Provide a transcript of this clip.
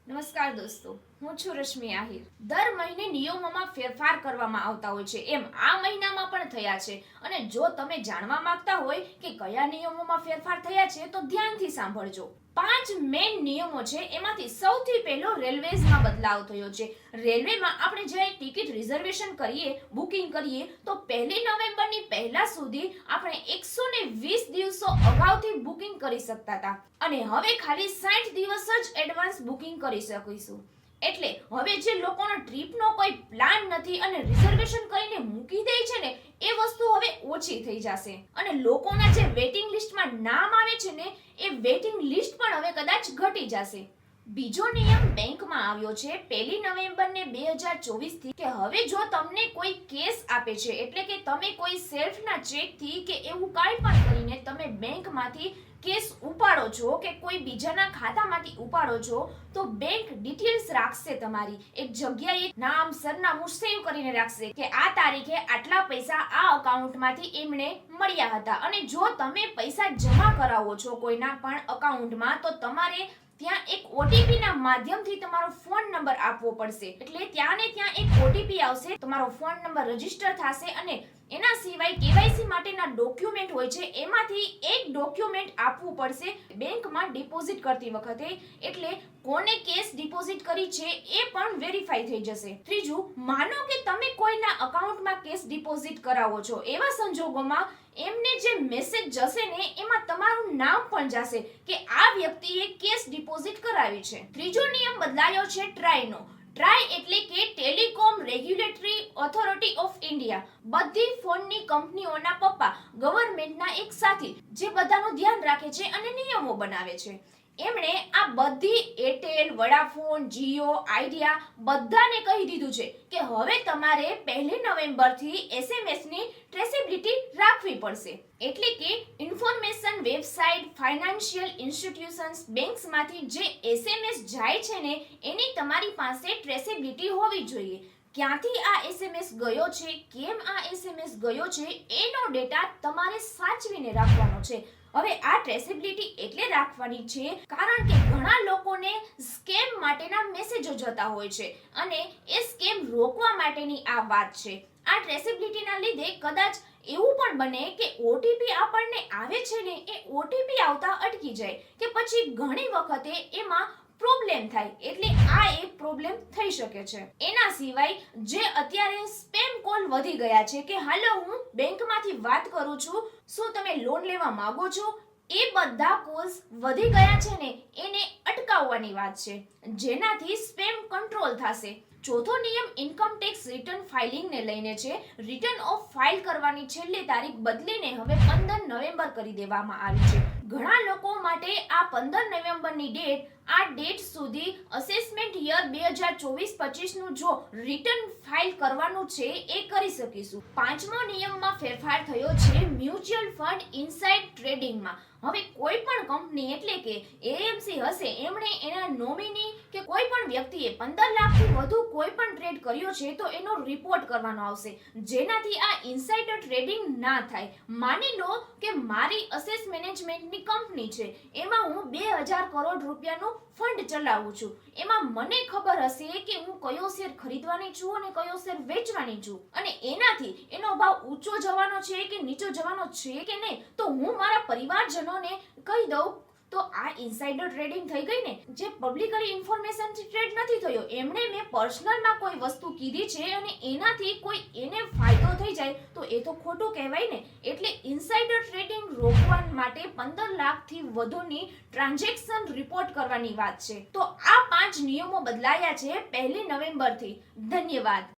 નમસ્કાર દોસ્તો, હું છું રશ્મિ આહિર. દર મહિને નિયમોમાં ફેરફાર કરવામાં આવતા હોય છે, એમ આ મહિનામાં પણ થયા છે. અને જો તમે જાણવા માંગતા હોય કે કયા નિયમોમાં ફેરફાર થયા છે તો ધ્યાનથી સાંભળજો. 5 મેઇન નિયમો છે, એમાંથી સૌથી પહેલો રેલવેઝમાં બદલાવ થયો છે. રેલવેમાં આપણે જ્યારે ટિકિટ રિઝર્વેશન કરીએ, બુકિંગ કરીએ તો 1 નવેમ્બરની પહેલા સુધી આપણે 120 દિવસો અગાઉથી બુકિંગ કરી શકતા હતા અને હવે ખાલી 60 દિવસ જ એડવાન્સ બુકિંગ કરી શકીશું. એટલે હવે જે લોકોનો ટ્રીપનો કોઈ પ્લાન નથી અને રિઝર્વેશન કરીને મૂકી દે છે ને, એ વસ્તુ હવે ઓછી થઈ જશે અને લોકોના જે વેઇટિંગ લિસ્ટમાં નામ આવે છે ને, એ વેઇટિંગ લિસ્ટ પણ હવે કદાચ ઘટી જશે. બીજો નિયમ બેંકમાં આવ્યો છે 1 નવેમ્બરને 2024 થી કે હવે જો તમને કોઈ કેસ આપે છે, એટલે કે તમે કોઈ સેલ્ફના ચેકથી કે એવું કાંઈ પણ કરીને તમે બેંકમાંથી કેસ ઉપાડો છો કે કોઈ બીજાના ખાતામાંથી ઉપાડો છો, તો બેંક ડિટેલ્સ રાખશે, તમારી એક જગ્યાએ નામ સરનામું સેવ કરીને રાખશે કે આ તારીખે આટલા પૈસા આ અકાઉન્ટમાંથી એમણે મળ્યા હતા. અને જો તમે પૈસા જમા કરાવો છો કોઈના પણ અકાઉન્ટમાં, તો તમારે ત્યાં એક ઓટીપી ના માધ્યમથી તમારો ફોન નંબર આપવો પડશે. એટલે ત્યાં ને ત્યાં એક ઓટીપી આવશે, તમારો ફોન નંબર રજીસ્ટર થશે અને એના સિવાય કેવાયસી માટેના ડોક્યુમેન્ટ હોય છે, એમાંથી એક ડોક્યુમેન્ટ આપવું પડશે બેંકમાં ડિપોઝિટ કરતી વખતે. એટલે કોને કેશ ડિપોઝિટ કરી છે એ પણ વેરીફાઈ થઈ જશે. ત્રીજું, માનો કે તમે કોઈના અકાઉન્ટમાં કેશ ડિપોઝિટ કરાવો છો, એવા સંજોગોમાં એમને જે મેસેજ જશે ને, એમાં તમારું નામ પણ જશે કે આ વ્યક્તિએ કેશ ડિપોઝિટ કરાવી છે. ત્રીજો નિયમ બદલાયો છે ટ્રાયનો. ટ્રાય એટલે કે telecom regulatory authority of India. બધી ફોનની કંપનીઓના પપ્પા, ગવર્નમેન્ટના એક સાથી, જે બધાનું ધ્યાન રાખે છે અને નિયમો બનાવે છે. એમણે આ બધી એરટેલ, વોડાફોન, જીઓ, આઈડિયા બધાને કહી દીધું છે કે હવે તમારે 1 નવેમ્બરથી એસએમએસની ટ્રેસેબિલિટી રાખવી પડશે. એટલે કે ઇન્ફોર્મેશન વેબસાઇટ, ફાઇનાન્શિયલ ઇન્સ્ટિટ્યુશન્સ, બેંક્સમાંથી જે એસએમએસ જાય છે ને, એની તમારી પાસે ટ્રેસેબિલિટી હોવી જોઈએ. ક્યાંથી આ એસએમએસ ગયો છે, કેમ આ એસએમએસ ગયો છે, એનો ડેટા તમારે સાચવીને રાખવાનો છે. હવે આ ટ્રેસેબિલિટી એટલે રાખવાની છે કારણ કે ઘણા લોકોને સ્કેમ માટેના મેસેજો જતા હોય છે અને એ સ્કેમ રોકવા માટેની આ વાત છે. આ ટ્રેસેબિલિટીના લીધે કદાચ એવું પણ બને કે ઓટીપી આપણને આવે છે ને, એ ઓટીપી આવતા અટકી જાય કે પછી ઘણી વખતે એમાં પ્રોબ્લેમ થાય. એટલે આ એક પ્રોબ્લેમ થઈ શકે છે. એના સિવાય જે અત્યારે સ્પેમ કોલ વધી ગયા છે કે હાલો હું બેંકમાંથી વાત કરું છું, શું તમે લોન લેવા માંગો છો, એ બધા કોલ્સ વધી ગયા છે ને, એને અટકાવવાની વાત છે, જેનાથી સ્પેમ કંટ્રોલ થશે. ચોથો નિયમ ઇન્કમ ટેક્સ રિટર્ન ફાઇલિંગ ને લઈને છે. રિટર્ન ઓફ ફાઇલ કરવાની છેલ્લી તારીખ બદલીને હવે 15 નવેમ્બર કરી દેવામાં આવી છે. ઘણા લોકો માટે આ 15 નવેમ્બરની ડેટ, આ ડેટ સુધી અસેસમેન્ટ યર 2024-25 નું જો રિટર્ન ફાઇલ કરવાનું છે એ કરી શકીશું. પાંચમો નિયમમાં ફેરફાર થયો છે મ્યુચ્યુઅલ ફંડ ઇનસાઇડ ટ્રેડિંગમાં. હવે કોઈ પણ કંપની એટલે કે એએમસી હશે, એમણે એના નોમિની કે કોઈ પણ વ્યક્તિએ 15 લાખથી વધુ કોઈ પણ ટ્રેડ કર્યો છે તો એનો રિપોર્ટ કરવાનો આવશે, જેનાથી આ ઇનસાઇડર ટ્રેડિંગ ના થાય. માની લો કે મારી અસેસ મેનેજમેન્ટની કંપની છે, એમાં હું 2000 કરોડ રૂપિયાનું ફંડ ચલાવું છું. એમાં મને ખબર હશે કે હું કયો શેર ખરીદવાની છું અને કયો શેર વેચવાની છું, અને એનાથી એનો ભાવ ઊંચો જવાનો છે કે નીચો જવાનો છે કે નહીં, તો હું મારા પરિવારજનોને કહી દઉં તો આ ઇનસાઇડર ટ્રેડિંગ થઈ ગઈ ને. જે પબ્લિકલી ઇન્ફોર્મેશનથી ટ્રેડ નથી થયો, એમણે મેં પર્સનલમાં કોઈ વસ્તુ કીધી છે અને એનાથી કોઈ એને ફાયદો થઈ જાય તો એ તો ખોટું કહેવાય ને. એટલે ઇનસાઇડર ટ્રેડિંગ રોકવા માટે 15 લાખથી વધુની ટ્રાન્ઝેક્શન રિપોર્ટ કરવાની વાત છે. તો આ 5 નિયમો બદલાયા છે 1 નવેમ્બરથી. ધન્યવાદ.